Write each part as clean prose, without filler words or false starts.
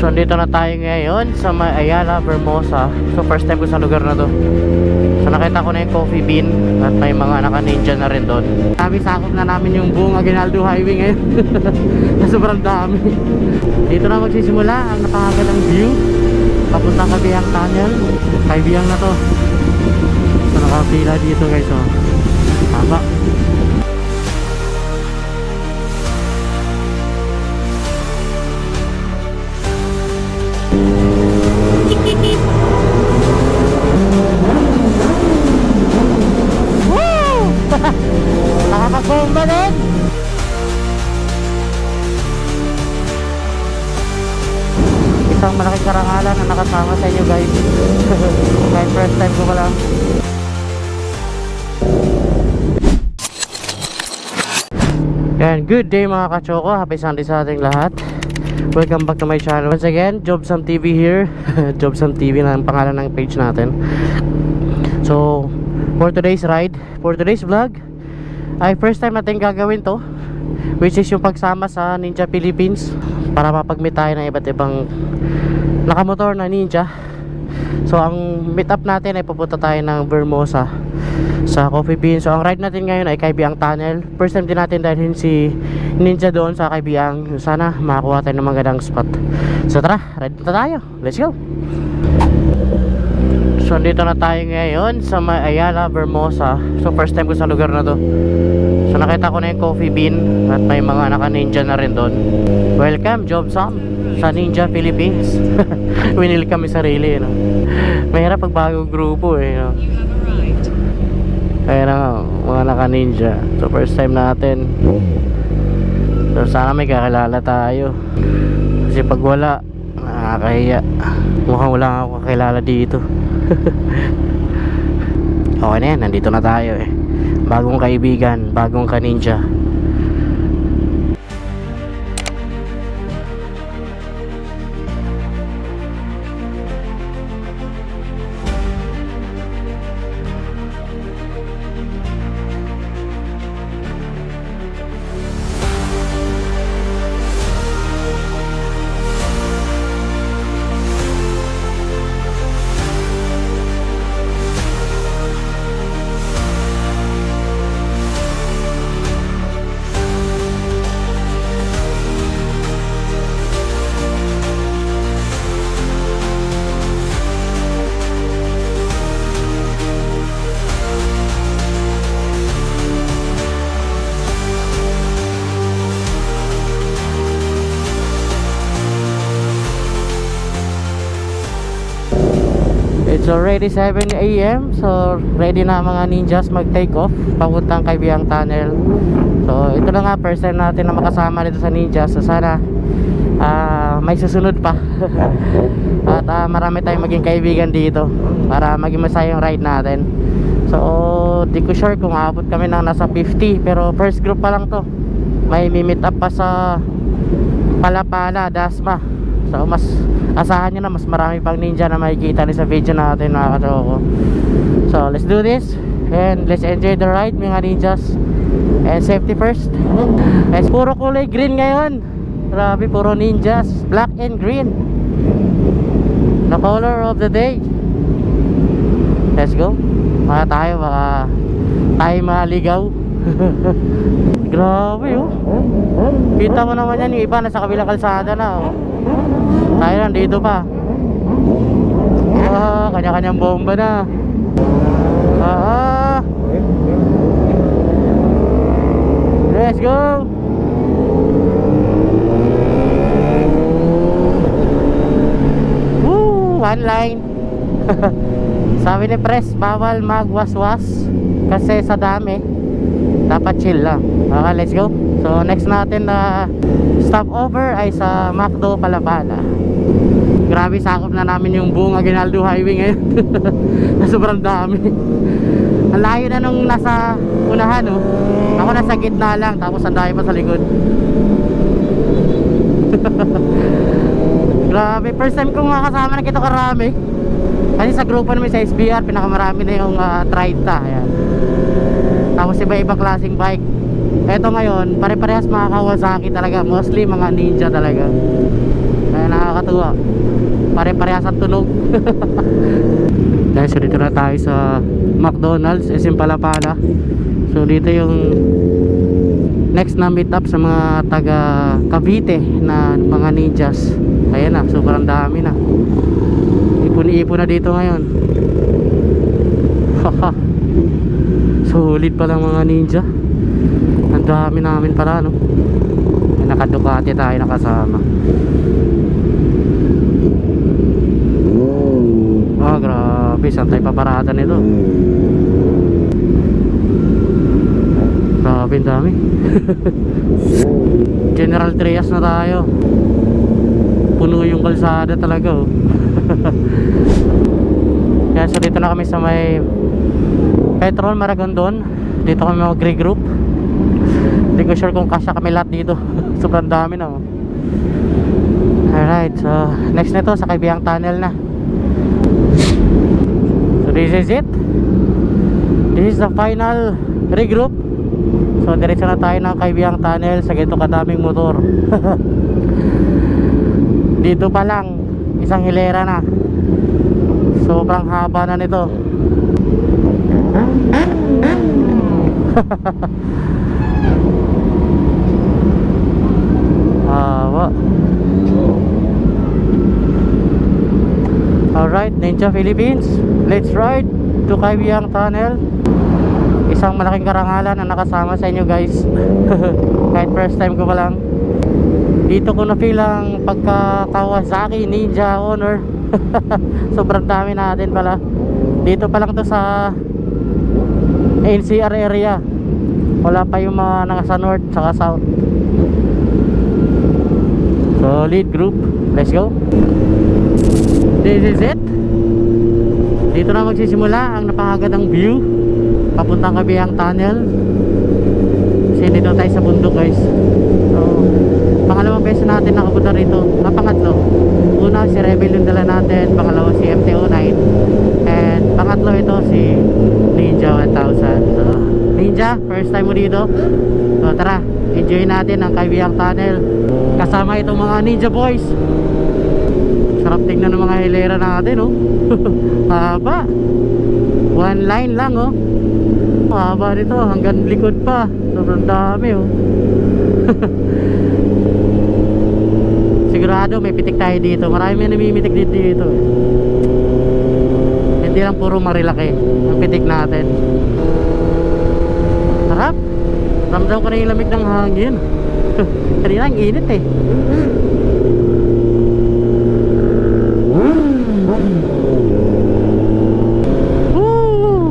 So dito na tayo ngayon sa may Ayala, Vermosa. So first time ko sa lugar na to. So nakita ko na yung Coffee Bean at may mga naka-ninja na rin doon. Sabi sakop na namin yung buong Aguinaldo Highway ngayon. Sobrang dami. Dito na magsisimula ang napakagandang view papuntang Kabihang Tunnel. Kabihang na to. So nakapila dito guys. So tama. Nakakabomba din. Isang malaking karangalan na nakasama sa inyo guys. Kahit first time ko pala. Yan, good day mga kachoko. Happy Sunday sa ating lahat. Welcome back to my channel. Once again, Jobsam TV here. Jobsam TV na ang pangalan ng page natin. So, for today's ride, for today's vlog, ay first time natin gagawin to, which is yung pagsama sa Ninja Philippines para mapag-meet tayo ng iba't ibang nakamotor na ninja. So ang meet up natin ay pupunta tayo ng Vermosa sa Coffee Bean. So ang ride natin ngayon ay Kabihang Tunnel. First time din natin dalhin si Ninja doon sa Kabihang. Sana makakuha tayo ng magandang spot. So tara, ride na tayo. Let's go. So dito na tayo ngayon sa may Ayala, Vermosa. So first time ko sa lugar na to. So nakita ko na yung Coffee Bean at may mga naka-ninja na rin doon. Welcome Jobsam sa Ninja Philippines. Winil kami sarili, no? Mahirap pag bagong grupo eh, no? Kaya na mga naka-ninja. So first time natin. So sana may kakilala tayo. Kasi pag wala, nakakahiya. Mukhang wala akong kakilala dito. Okay na yan, nandito na tayo eh. Bagong kaibigan, bagong ka-ninja. It's already 7 AM. So ready na mga ninjas mag-take off papuntang Kabihang Tunnel. So ito na nga, first time natin na makasama dito sa ninjas. So sana may susunod pa. At marami tayong maging kaibigan dito para maging masaya yung ride natin. So di ko sure kung aabot kami ng nasa 50, pero first group pa lang to. May meet up pa sa Palapala, Dasma. So mas asahan nyo na mas marami pang ninja na makikita sa video natin mga kachoko. So let's do this and let's enjoy the ride mga ninjas. And safety first. Guys, puro kulay green ngayon. Grabe, puro ninjas, black and green. The color of the day. Let's go. Baka tayo maligaw. Grabe oh. Kita mo naman yan, yung iba nasa kabilang kalsada na oh. Tayo lang dito pa. Kanya-kanyang bomba na. Let's go. Woo, one line. Sabi ni Press, bawal magwaswas kasi sa dami dapat chill lang. Okay, let's go. So next natin na stopover ay sa McDo, Palapala. Grabe, sakop na namin yung buong Aguinaldo Highway ngayon. Sobrang dami. Ang layo na nung nasa unahan, oh. Ako nasa gitna lang, tapos ang dami pa sa likod. Grabe, first time kong makasama na kito karami. Kasi sa grupo namin sa SBR, pinakamarami na yung Trita. Ayan. Tapos iba-ibang klaseng bike. Eto ngayon, pare-parehas mga Kawasaki talaga. Mostly mga Ninja talaga. Kaya nakakatuwa nakakatuwa. Pare-parehas ang tunog. Dahil so dito na tayo sa McDonald's, SM Palapala. So dito yung next na meet up sa mga taga Cavite na mga ninjas. Ayan na, sobrang dami na. Ipon-ipon na dito ngayon. Haha. Solid pala mga ninja. Ang dami namin pala, no? May naka-Ducati tayo nakasama. Ah, grabe, saan tayo paparada nito? Grabe, ang dami. General Trias na tayo. Puno yung kalsada talaga, oh. Kaya so dito na kami sa may Petrol Maragondon. Dito kami mag-regroup. Hindi ko sure kung kasya kami lahat dito. Sobrang dami na, oh. Alright, so next nito sa Kaibiyang Tunnel na. So this is it. This is the final regroup. So diretso na tayo ng Kaibiyang Tunnel sa ganito kadaming motor. Dito pa lang isang hilera na. Sobrang haba na nito. Hawa. Alright, Ninja Philippines, let's ride to Kaibiyang Tunnel. Isang malaking karangalan na nakasama sa inyo, guys. Kahit first time ko pa lang. Dito ko na feel ang pagka Kawasaki Ninja Honor. Sobrang dami natin pala. Dito pa lang to sa NCR area. Wala pa yung mga nasa north saka south. Solid group. Let's go. This is it. Dito na magsisimula ang napakagandang view papuntang Kaibiyang Tunnel. Kasi dito tayo sa bundok, guys. So, pangalawang beses natin nakapunta rito. Pangatlo. Una si Rebel yung dala natin. Pangalawa si MT-09. And pangatlo ito si Ninja 1000. So, Ninja, first time mo dito. So tara, enjoy natin ang Kaibiyang Tunnel kasama itong mga Ninja Boys. Sarap tingnan ng mga hilera natin, oh. Haba. One line lang, oh. Haba nito hanggang likod pa. Sobrang dami, oh. Sigurado may pitik tayo dito. Marami may namimitik dito, eh. Hindi lang puro Marilaki ang pitik natin. Sarap. Ramdam ko na yung lamig ng hangin. Kanina ang init, eh.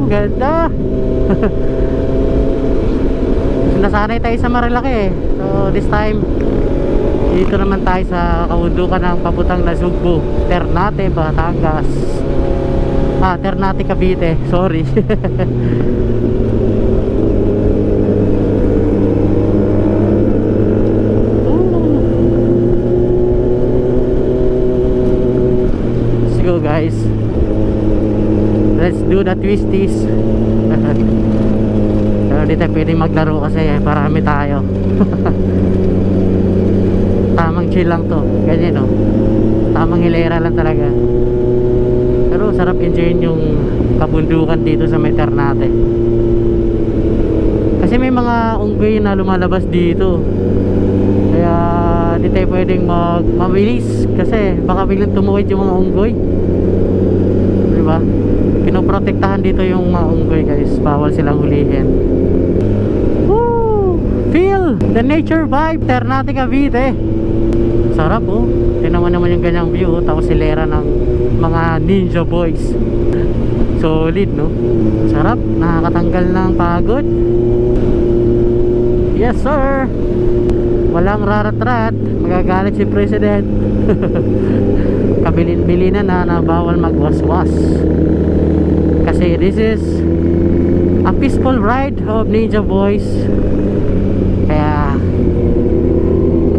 Ganda. Nasanay tayo sa Marilaki, eh. So this time dito naman tayo sa kabundukan ng papuntang Nasugbu, Ternate, Batangas. Ternate, Cavite. Sorry. Let's go, guys. Let's do the twisties. Pero di tayo pwedeng maglaro kasi marami tayo. Tamang chill lang to. Ganyan, no? Tamang hilera lang talaga. Pero sarap enjoyin yung kabundukan dito sa may Ternate. Kasi may mga unggoy na lumalabas dito. Kaya di tayo pwedeng mabilis kasi baka biglang tumuwid yung mga unggoy. Diba? Pinoprotektahan dito yung mga unggoy, guys. Bawal silang hulihin. Woo! Feel the nature vibe, Ternate, Cavite. Sarap, oh. Tinaman naman yung ganyang view, oh. Tapos silera ng mga Ninja Boys. Solid, no? Sarap, nakakatanggal ng pagod. Yes, sir. Walang rarat-rat. Magagalit si President. Kabilin-bilinan na bawal magwaswas. Kasi this is a peaceful ride of Ninja Boys. Kaya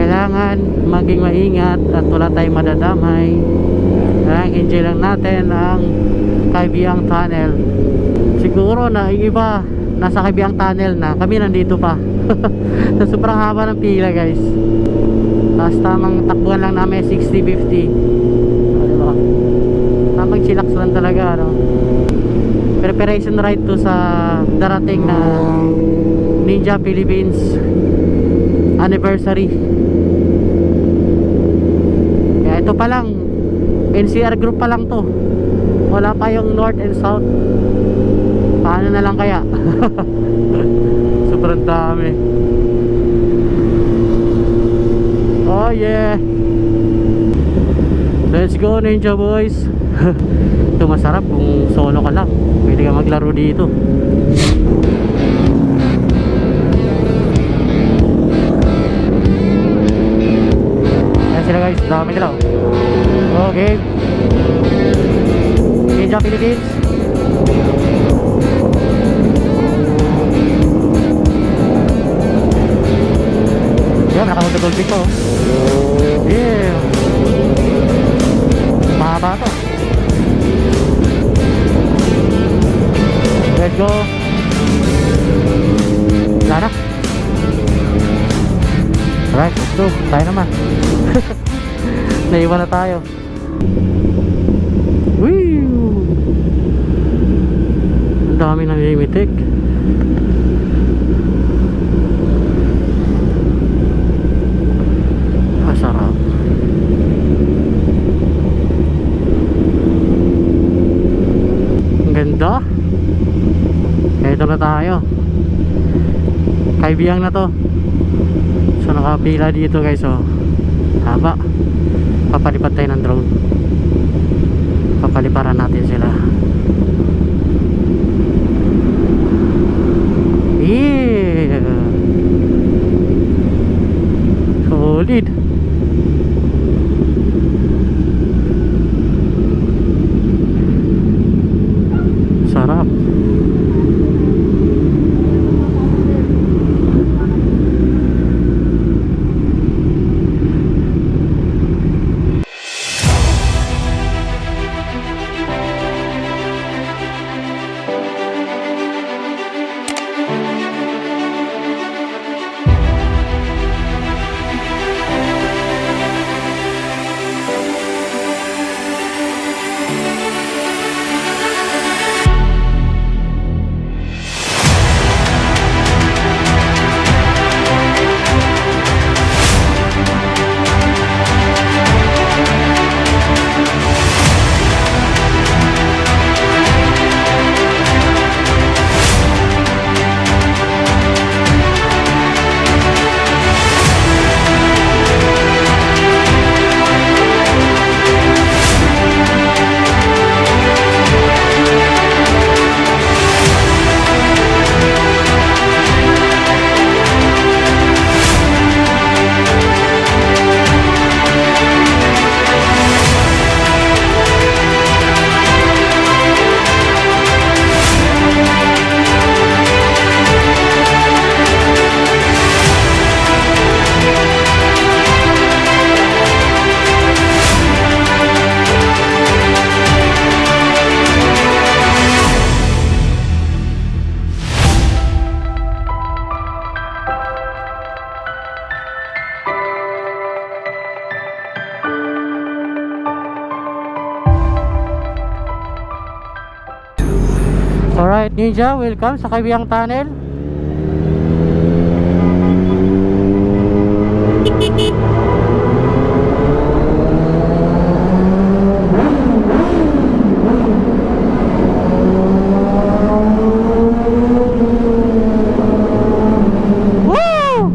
kailangan maging maingat at wala tayong madadamay. Kaya enjoy lang natin ang Kaibiyang Tunnel. Siguro na yung iba nasa Kaibiyang Tunnel na, kami nandito pa. Sa sobrang haba ng pila, guys. Tapos tamang takbuhan lang namin 60-50. Diba? Tamang chillax lang talaga, no? Preparation ride to sa darating na Ninja Philippines anniversary. Kaya ito pa lang, NCR group pa lang to. Wala pa yung North and South. Paano na lang kaya? Sobrang dami. Oh yeah. Let's go Ninja boys. Ito masarap kung solo ka lang. Pwede ka maglaro dito. Ayan sila guys, dami nila. Okay, Ninja Philippines. Yan, nakamunta-gulping ko. Yeah, mahaba to. Let's go. Wala na. Alright, let's go. Tayo naman. Naiwan na tayo. Woo! Ang dami ng limitek. Masarap. Ang ganda. Ito na tayo. Kaibiyang na to. So nakapila dito guys. So haba. Papalipat tayo ng drone. Papaliparan natin sila. Yeah, solid. Sarap. Alright Ninja, welcome sa Kaibiyang Tunnel. Woo!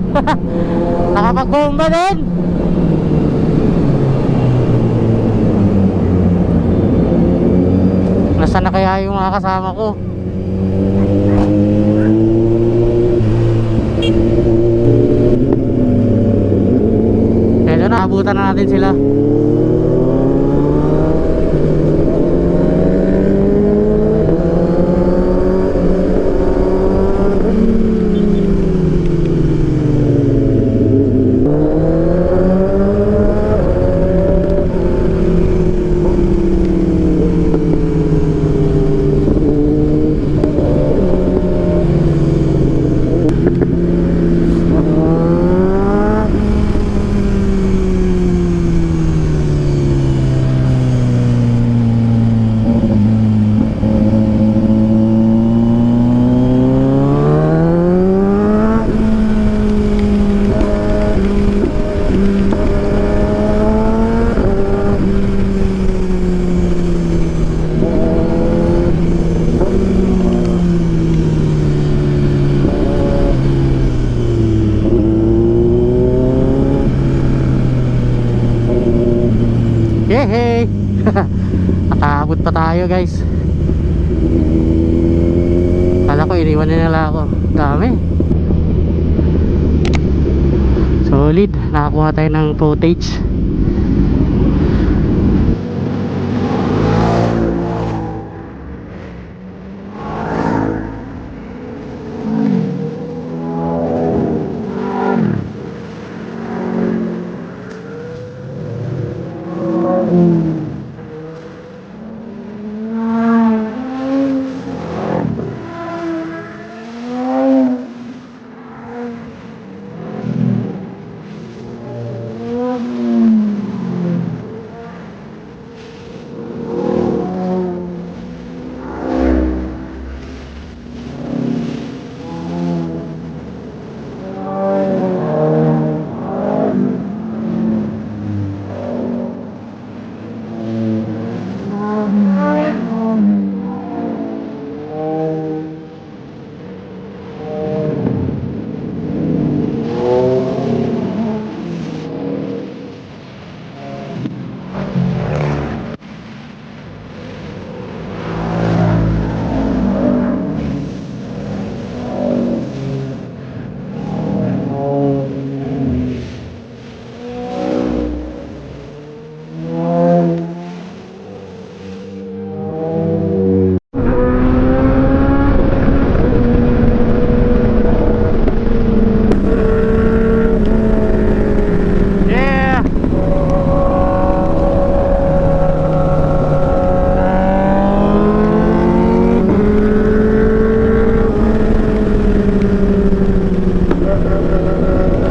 Nakapag-bomba din. Nasaan na kaya yung mga kasama ko? Kaya na, abutan na natin sila. Yehey! Nakaabot pa tayo guys. Kala ko iniwan na nila ako. Dami. Solid. Nakakuha tayo ng footage.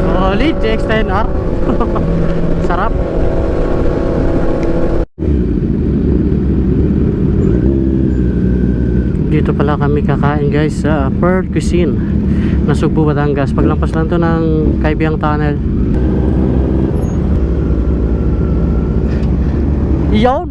Solid GX10R. Sarap. Dito pala kami kakain guys sa Pearl Cuisine na Sugbo, Batangas. Paglampas lang to ng Kaibiyang Tunnel. Iyon!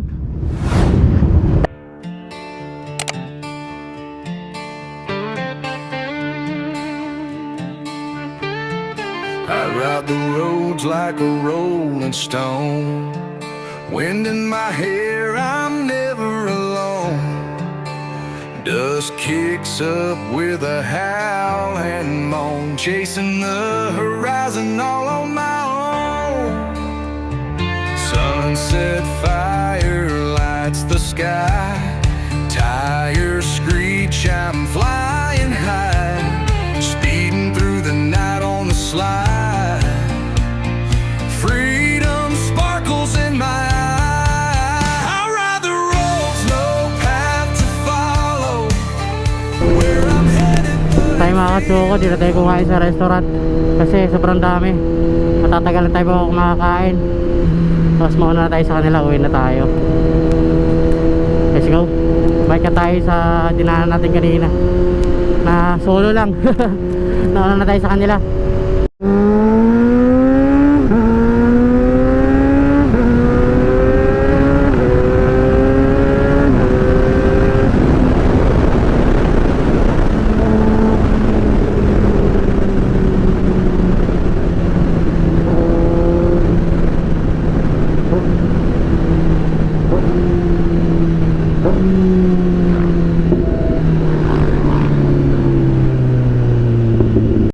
I ride the roads like a rolling stone. Wind in my hair, I'm never alone. Dust kicks up with a howl and moan, chasing the horizon all on my own. Sunset fire lights the sky, tires screech, I'm flying high, speeding through the night on the slide. Freedom sparkles in my eye. I ride the roads, no path to follow. Where I'm headed, Tayo mga katsuko, dito tayo kumain sa restaurant kasi sobrang dami. Matatagalan tayo bago makakain. Tapos mauna na tayo sa kanila, uwi na tayo. Let's go. Bike na tayo sa dinaanan natin kanina na solo lang. Nauna na tayo sa kanila.